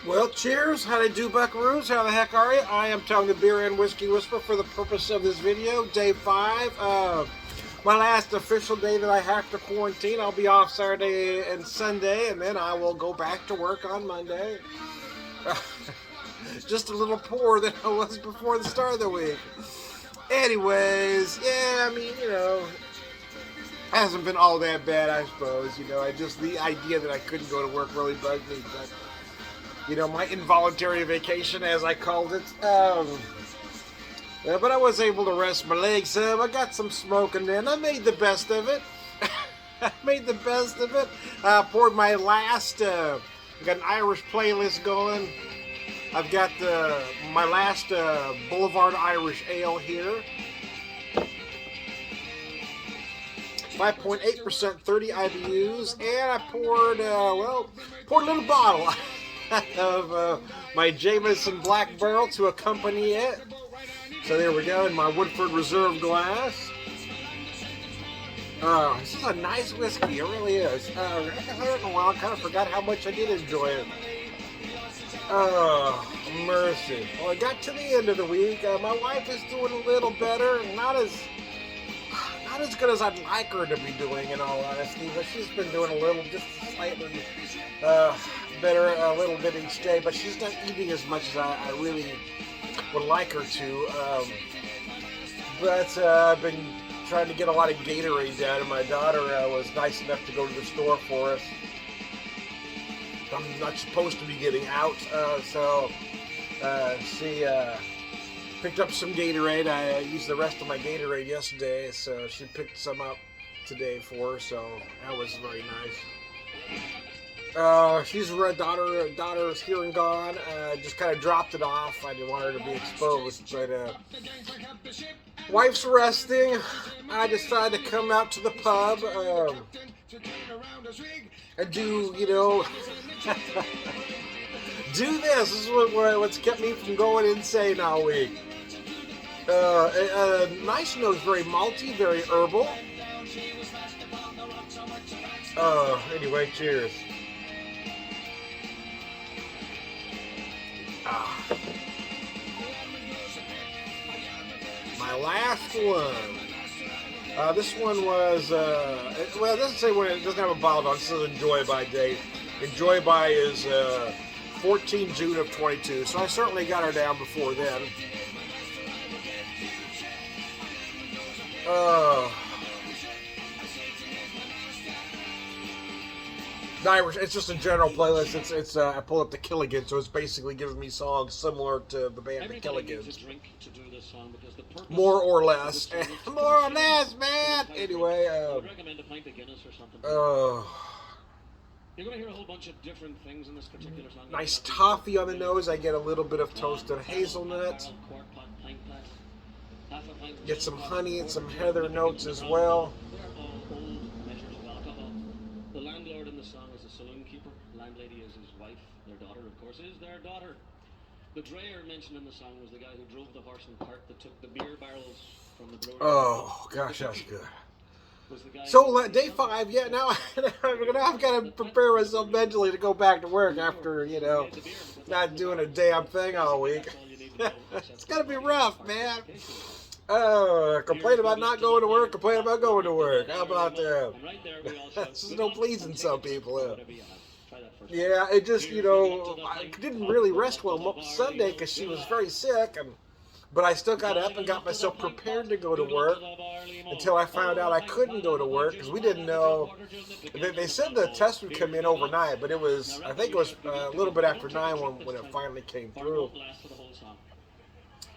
Well, cheers. How do do, buckaroos? How the heck are you? I am Tony the Beer and Whiskey Whisperer for the purpose of this video. Day 5. My last official day that I have to quarantine. I'll be off Saturday and Sunday, and then I will go back to work on Monday. Just a little poorer than I was before the start of the week. Anyways, yeah, I mean, hasn't been all that bad, I suppose. The idea that I couldn't go to work really bugged me, but my involuntary vacation, as I called it. But I was able to rest my legs up. I got some smoking in. I made the best of it. Poured my last, got an Irish playlist going. I've got my last Boulevard Irish Ale here. 5.8%, 30 IBUs, and I poured a little bottle of my Jameson Black Barrel to accompany it. So there we go, in my Woodford Reserve glass. This is a nice whiskey, it really is. I haven't in a while, I kind of forgot how much I did enjoy it. Oh, mercy. Well, I got to the end of the week. My wife is doing a little better, not as good as I'd like her to be doing, in all honesty, but she's been doing just slightly better a little bit each day, but she's not eating as much as I really would like her to. But I've been trying to get a lot of Gatorade down, and my daughter was nice enough to go to the store for us. I'm not supposed to be getting out, so she picked up some Gatorade. I used the rest of my Gatorade yesterday, so she picked some up today for her, so that was very nice. She's her daughter's here and gone. Just kind of dropped it off. I didn't want her to be exposed, but wife's resting. I decided to come out to the pub and do, do this. This is what's kept me from going insane all week. Nice nose, very malty, very herbal. Anyway, cheers. My last one. This one was, it doesn't say when, it doesn't have a bottle on. It says Enjoy By date. Enjoy By is 14 June of 22, so I certainly got her down before then. Irish, it's just a general playlist. It's I pull up the Killigans, so it's basically giving me songs similar to the band the Killigans. More or less. More or less, man! Anyway, You're going to hear a whole bunch of different things in this particular song. Nice toffee on the nose. I get a little bit of toasted hazelnut. Get some honey and some heather notes as well. The landlord in the song is a saloon keeper. Landlady is his wife. Their daughter, of course, is their daughter. The drayer mentioned in the song was the guy who drove the horse and cart that took the beer barrels from the brewery. Oh, gosh, that's good. So, day 5, yeah, now I've got to prepare myself mentally to go back to work after, not doing a damn thing all week. It's got to be rough, man. Complain about not going to work, complain about going to work. How about that? There's no pleasing some people. Yeah, it just, I didn't really rest well Sunday because she was very sick, but I still got up and got myself prepared to go to work until I found out I couldn't go to work because we didn't know. They said the test would come in overnight, but I think it was a little bit after 9 when it finally came through.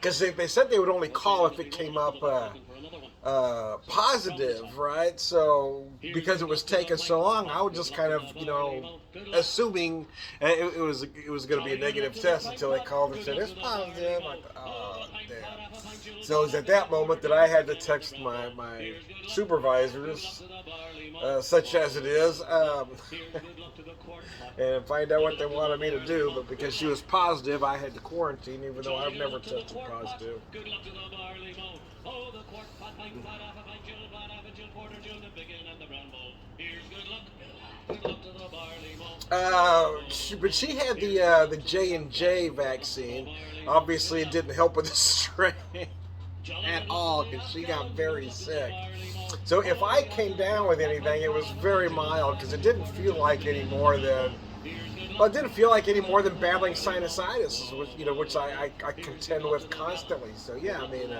Because they said they would only call if it came up positive, right? So because it was taking so long, I was just kind of, assuming it was going to be a negative test until they called and said it's positive. Like, oh, damn. So it was at that moment that I had to text my supervisors, such as it is, and find out what they wanted me to do. But because she was positive, I had to quarantine, even though I've never tested positive. But she had the J&J vaccine. Obviously, it didn't help with the strain at all because she got very sick. So if I came down with anything, it was very mild because it didn't feel like any more than it didn't feel like any more than battling sinusitis, which I contend with constantly. So yeah, I mean,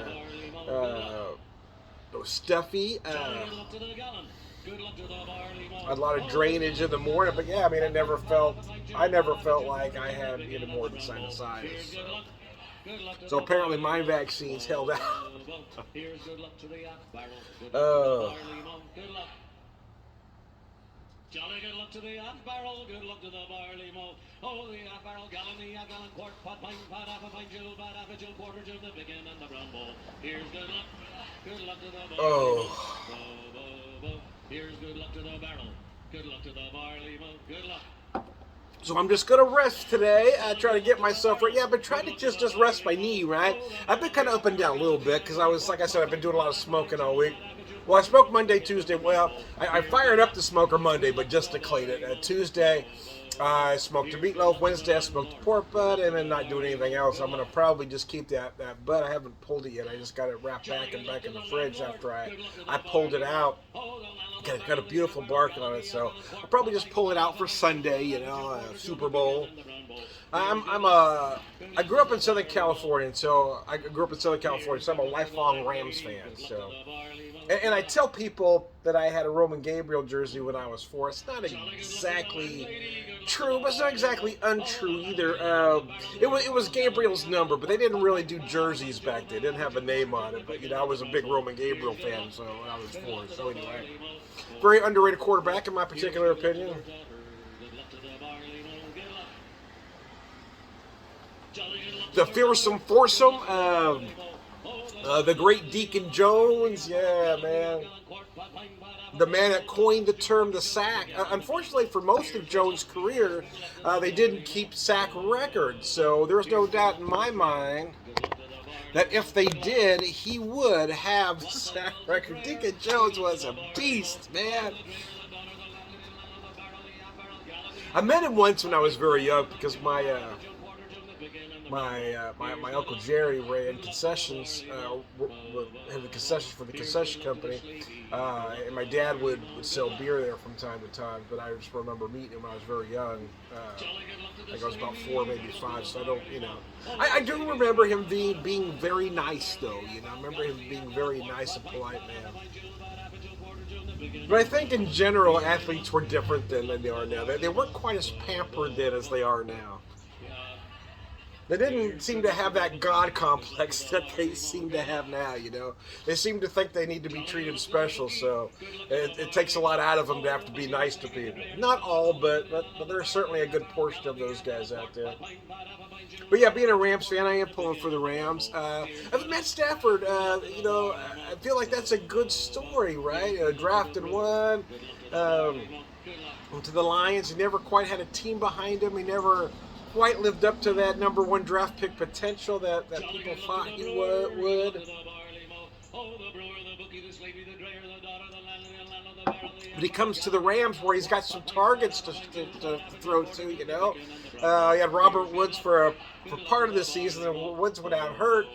stuffy. A lot of drainage in the morning, but yeah, I mean, I never felt like I had any more than sinusitis. So apparently my vaccines held out. Jolly good luck to the half barrel, good luck to the barley mow. Oh, the half barrel, gallon, the half gallon, quart, pot, pint, pot, half a pint, jill, pot, half a jill, quarter jill, the big end, and the brown bowl. Here's good luck to the barley mow. Here's good luck to the barrel, good luck to the barley mow, good luck. So I'm just gonna rest today. I try to get myself right. Yeah, I've been trying to just rest my knee, right? I've been kind of up and down a little bit because like I said, I've been doing a lot of smoking all week. Well, I smoked Monday, Tuesday. Well, I fired up the smoker Monday, but just to clean it. Tuesday, I smoked a meatloaf. Wednesday, I smoked a pork butt, and then not doing anything else. I'm gonna probably just keep that butt. I haven't pulled it yet. I just got it wrapped back in the fridge after I pulled it out. Got a beautiful bark on it, so I'll probably just pull it out for Sunday. Super Bowl. I grew up in Southern California, so I'm a lifelong Rams fan. So, and I tell people that I had a Roman Gabriel jersey when I was 4. It's not exactly true, but it's not exactly untrue either. It was Gabriel's number, but they didn't really do jerseys back then. They didn't have a name on it, but I was a big Roman Gabriel fan, so when I was 4. So anyway, very underrated quarterback in my particular opinion. The fearsome foursome, the great Deacon Jones, yeah, man. The man that coined the term the sack. Unfortunately, for most of Jones' career, they didn't keep sack records, so there's no doubt in my mind that if they did, he would have the sack record. Deacon Jones was a beast, man. I met him once when I was very young because my Uncle Jerry ran concessions, had the concessions for the concession company, and my dad would sell beer there from time to time, but I just remember meeting him when I was very young. I think I was about 4, maybe 5, so I don't, I do remember him being very nice, though, I remember him being very nice and polite, man. But I think in general, athletes were different than they are now. They weren't quite as pampered then as they are now. They didn't seem to have that God complex that they seem to have now, They seem to think they need to be treated special, so it takes a lot out of them to have to be nice to people. Not all, but there's certainly a good portion of those guys out there. But yeah, being a Rams fan, I am pulling for the Rams. Matt Stafford, I feel like that's a good story, right? Drafted one to the Lions. He never quite had a team behind him. He never quite lived up to that number 1 draft pick potential that people thought he would. But he comes to the Rams where he's got some targets to throw to, He had Robert Woods for part of the season, and Woods went out hurt.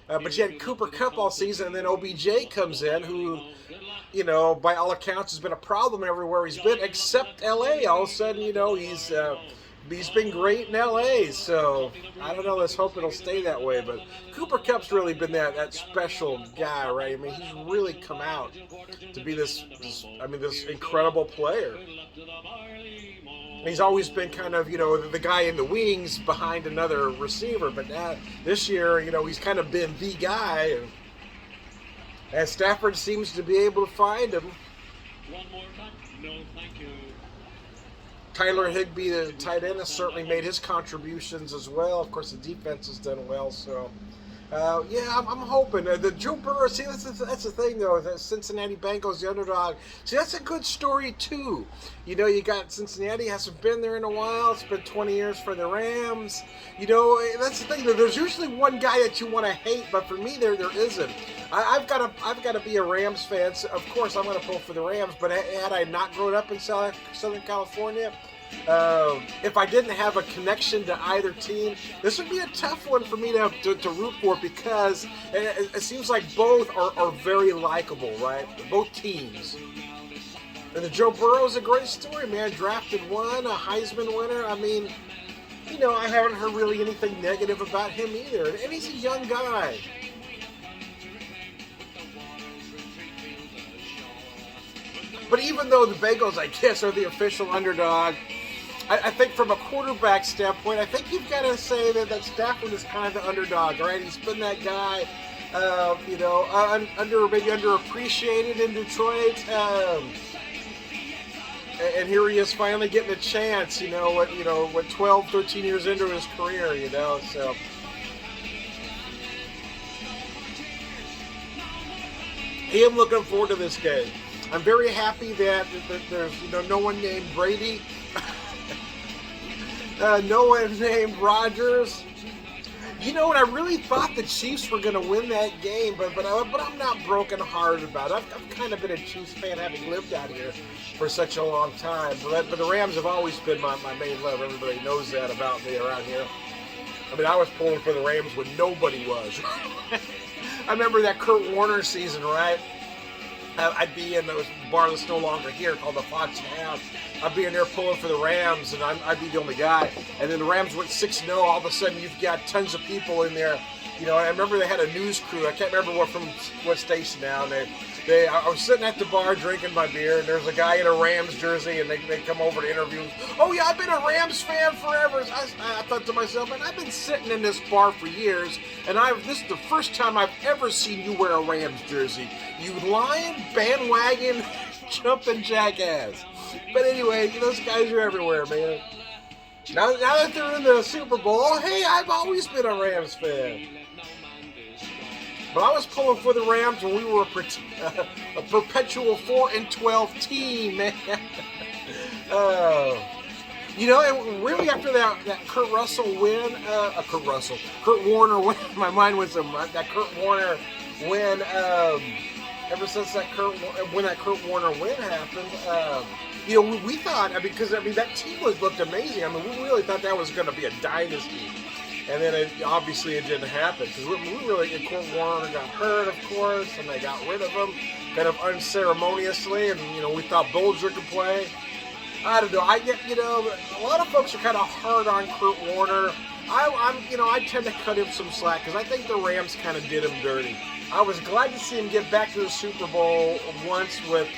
But you had Cooper Kupp all season, and then OBJ comes in, who, by all accounts has been a problem everywhere he's been, except L.A. All of a sudden, he's been great in L.A., so I don't know. Let's hope it'll stay that way. But Cooper Kupp's really been that special guy, right? I mean, he's really come out to be this incredible player. He's always been kind of, the guy in the wings behind another receiver. But now, this year, he's kind of been the guy. And Stafford seems to be able to find him. One more time. No, thank you. Tyler Higbee, the tight end, has certainly made his contributions as well. Of course, the defense has done well. So, I'm hoping. The Joe Burrow, see, that's the thing, though. The Cincinnati Bengals, the underdog. See, that's a good story, too. You got Cincinnati, hasn't been there in a while. It's been 20 years for the Rams. That's the thing. There's usually one guy that you want to hate, but for me, there isn't. I've got to be a Rams fan. So of course, I'm going to pull for the Rams. But had I not grown up in Southern California, If I didn't have a connection to either team, this would be a tough one for me to root for, because it seems like both are very likable, right? Both teams. And the Joe Burrow is a great story, man. Drafted one, a Heisman winner. I mean, you know, I haven't heard really anything negative about him either. And he's a young guy. But even though the Bengals, I guess, are the official underdog, I think from a quarterback standpoint, I think you've got to say that Stafford is kind of the underdog, right? He's been that guy, maybe underappreciated in Detroit. And here he is finally getting a chance, what 12, 13 years into his career, so. I am looking forward to this game. I'm very happy that there's, no one named Brady, no one named Rodgers. And I really thought the Chiefs were going to win that game, but I'm not brokenhearted about it. I've kind of been a Chiefs fan, having lived out here for such a long time. But the Rams have always been my main love. Everybody knows that about me around here. I mean, I was pulling for the Rams when nobody was. I remember that Kurt Warner season, right? I'd be in the bar that's no longer here called the Fox and a Half. I'd be in there pulling for the Rams, and I'd be the only guy. And then the Rams went 6-0. All of a sudden, you've got tons of people in there. I remember they had a news crew. I can't remember what station now. And I was sitting at the bar drinking my beer, and there's a guy in a Rams jersey, and they come over to interview him. Oh, yeah, I've been a Rams fan forever. I thought to myself, man, I've been sitting in this bar for years, and this is the first time I've ever seen you wear a Rams jersey. You lying, bandwagon, jumping jackass. But anyway, those guys are everywhere, man. Now that they're in the Super Bowl, hey, I've always been a Rams fan. But I was pulling for the Rams when we were a perpetual 4-12 team, man. And really after that Kurt Warner win, my mind was that Kurt Warner win. Ever since that Kurt Warner win happened, we thought, because that team looked amazing. I mean, we really thought that was going to be a dynasty. And then it didn't happen, because Kurt Warner got hurt, of course, and they got rid of him kind of unceremoniously, and, we thought Bolger could play. I don't know. A lot of folks are kind of hard on Kurt Warner. I tend to cut him some slack, because I think the Rams kind of did him dirty. I was glad to see him get back to the Super Bowl once with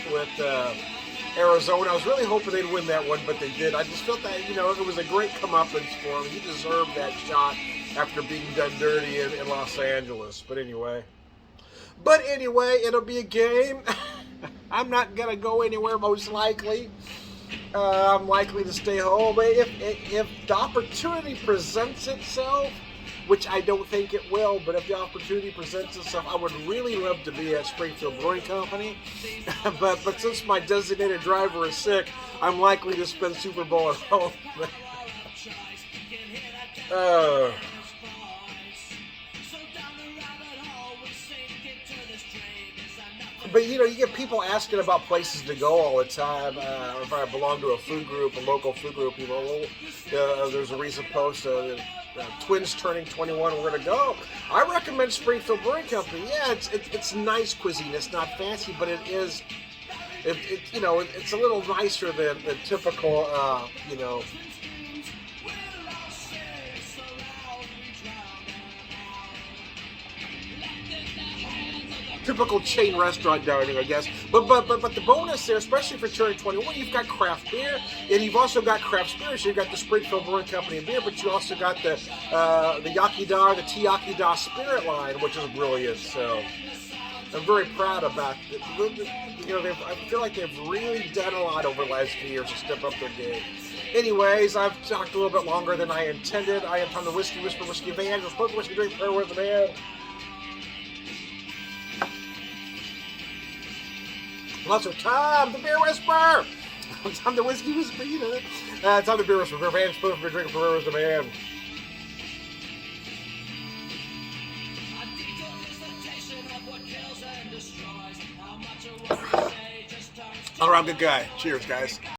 Arizona. I was really hoping they'd win that one, but they did. I just felt that, it was a great comeuppance for him. He deserved that shot after being done dirty in Los Angeles. But anyway, it'll be a game. I'm not going to go anywhere, most likely. I'm likely to stay home. But if the opportunity presents itself, which I don't think it will, but if the opportunity presents itself, I would really love to be at Springfield Brewing Company. but since my designated driver is sick, I'm likely to spend Super Bowl at home. But you get people asking about places to go all the time. If I belong to a local food group, there's a recent post. Twins turning 21, we're gonna go. I recommend Springfield Brewing Company. Yeah, it's nice cuisine. It's not fancy, but it is. It's a little nicer than typical. Typical chain restaurant dining, I guess. But the bonus there, especially for turning 21, you've got craft beer, and you've also got craft spirits. You've got the Springfield Brewing Company and beer, but you also got the Yakida, the Tiyakida spirit line, which is brilliant. So I'm very proud about it. I feel like they've really done a lot over the last few years to step up their game. Anyways, I've talked a little bit longer than I intended. I am Tom the Whiskey Whisperer, Whiskey Evangelist, Spoken Whiskey Drink, Prayer with the Man. Also, Tom the Beer Whisperer. Tom the Whiskey Whisperer, Tom the Beer Whisperer, Evangelist, Spoken Whiskey Drink, Prayer with the Man. All around good guy. Cheers, guys.